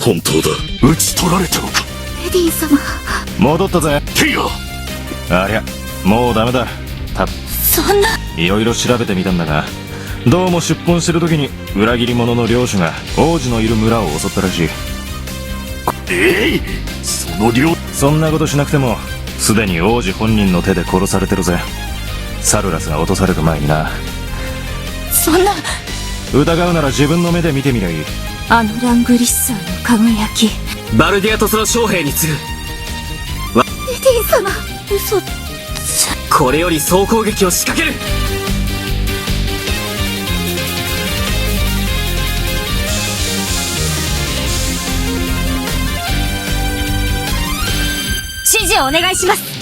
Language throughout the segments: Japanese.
本当だ。討ち取られたのか。レディ様。戻ったぜ。テイラ。ありゃ、もうダメだ。そんな。いろいろ調べてみたんだが、どうも出奔してる時に裏切り者の領主が王子のいる村を襲ったらしい。その領。そんなことしなくてもすでに王子本人の手で殺されてるぜ。サルラスが落とされる前にな。そんな。疑うなら自分の目で見てみりゃいい。あのラングリッサーの輝き。バルディアとその将兵に次ぐ。レディ様。嘘。これより総攻撃を仕掛ける。指示をお願いします。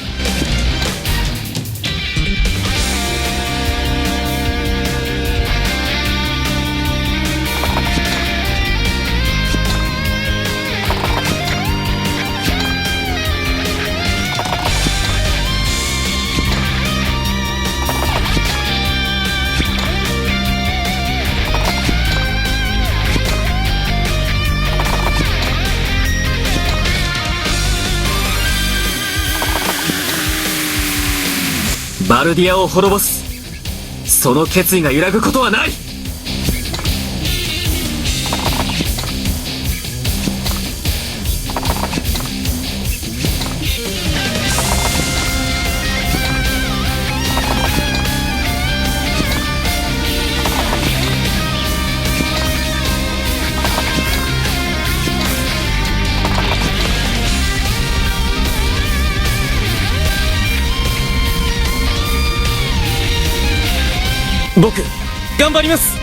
バルディアを滅ぼす。その決意が揺らぐことはない。僕、頑張ります。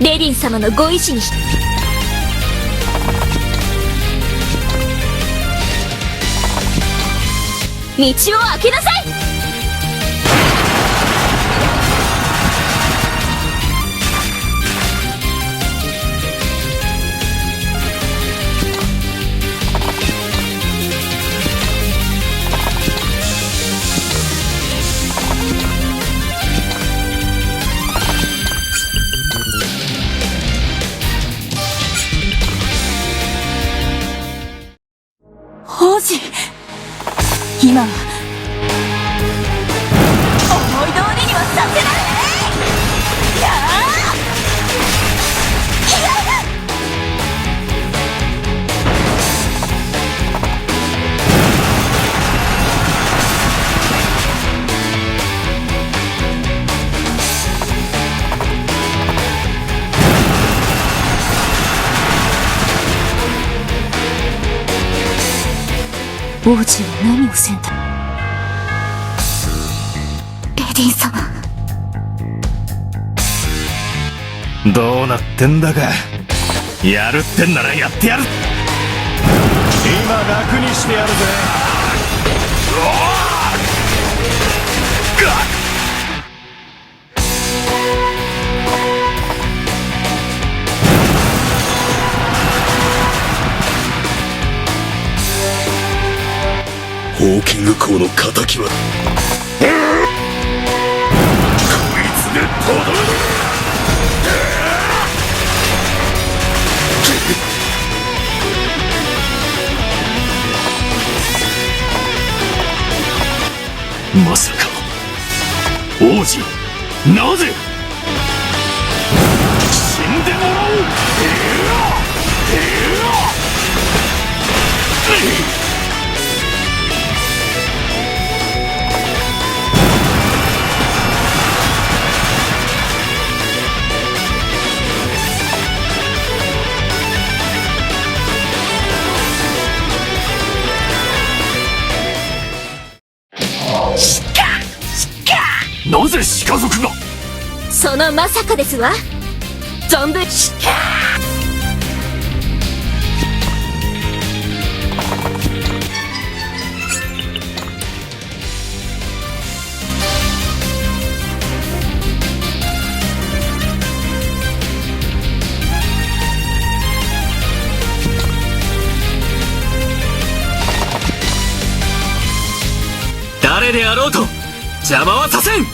レディン様のご意志に道を開けなさい。王子、今は思い通りにはさせない。やあ、王子は何を選択。レディン様。どうなってんだか。やるってんならやってやる。今楽にしてやるぜ。ホーキング校の敵はこいつでとどめる。まさか王子、なぜ死んでもらおう。なぜ鹿族が。そのまさかですわ。存分しか誰であろうと邪魔はさせん。己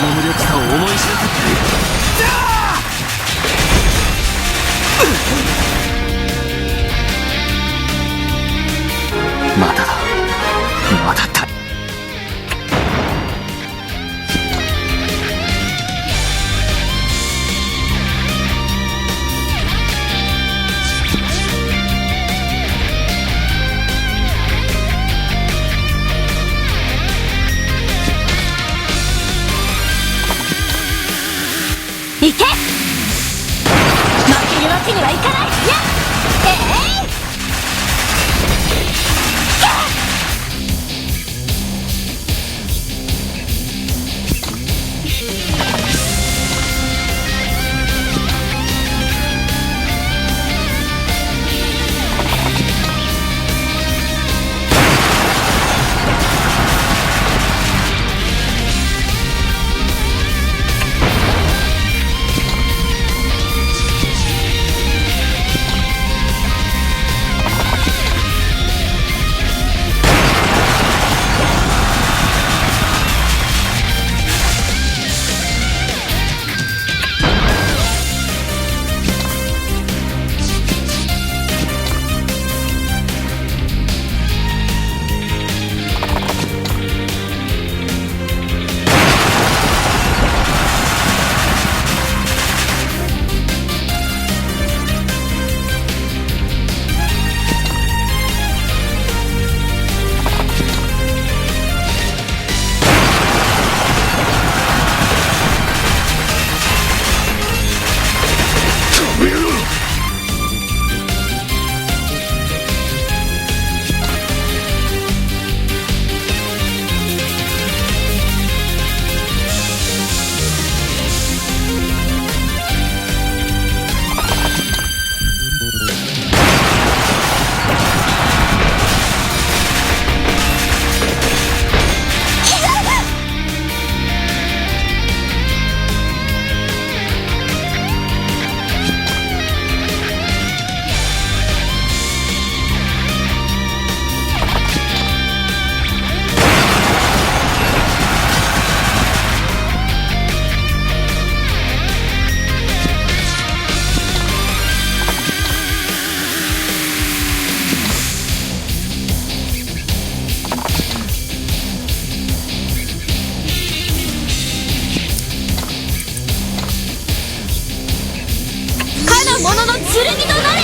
の無力さを思い知らせてまだだ、まだだ。行け、負けるわけにはいかない。やっ、ものの剣となれ。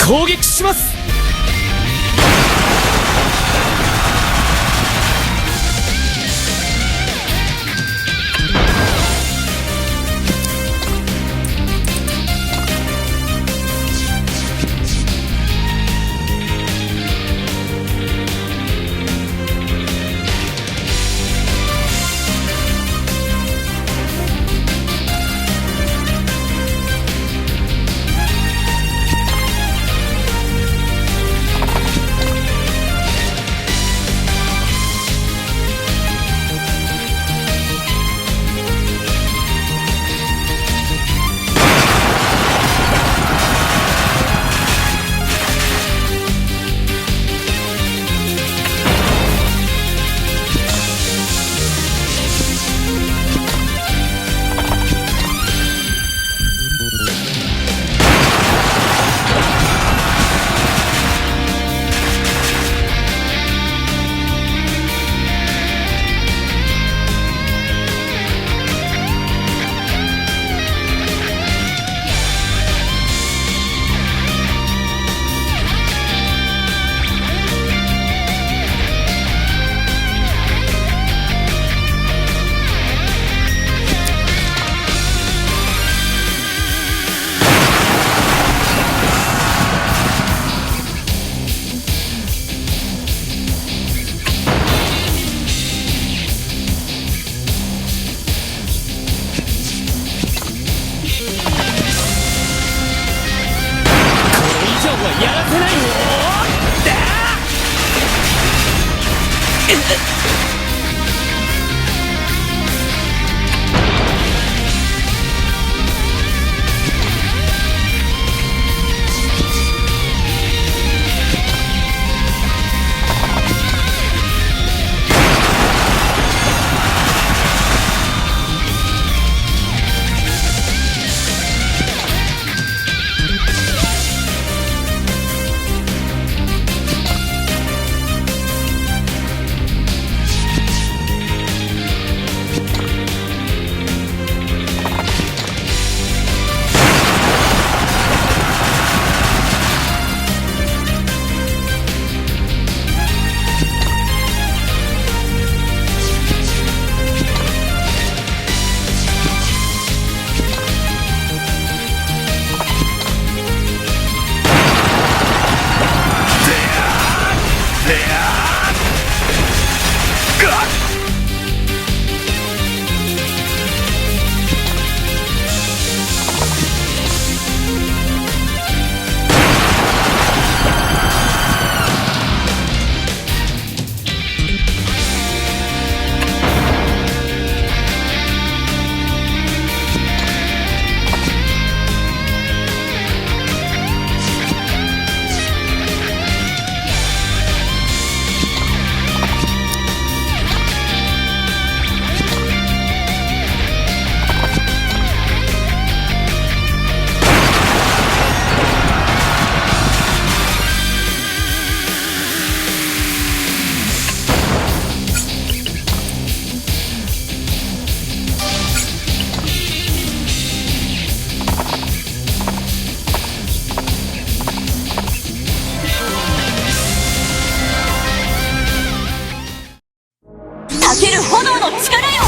攻撃します。たける炎の力よ。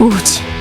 王子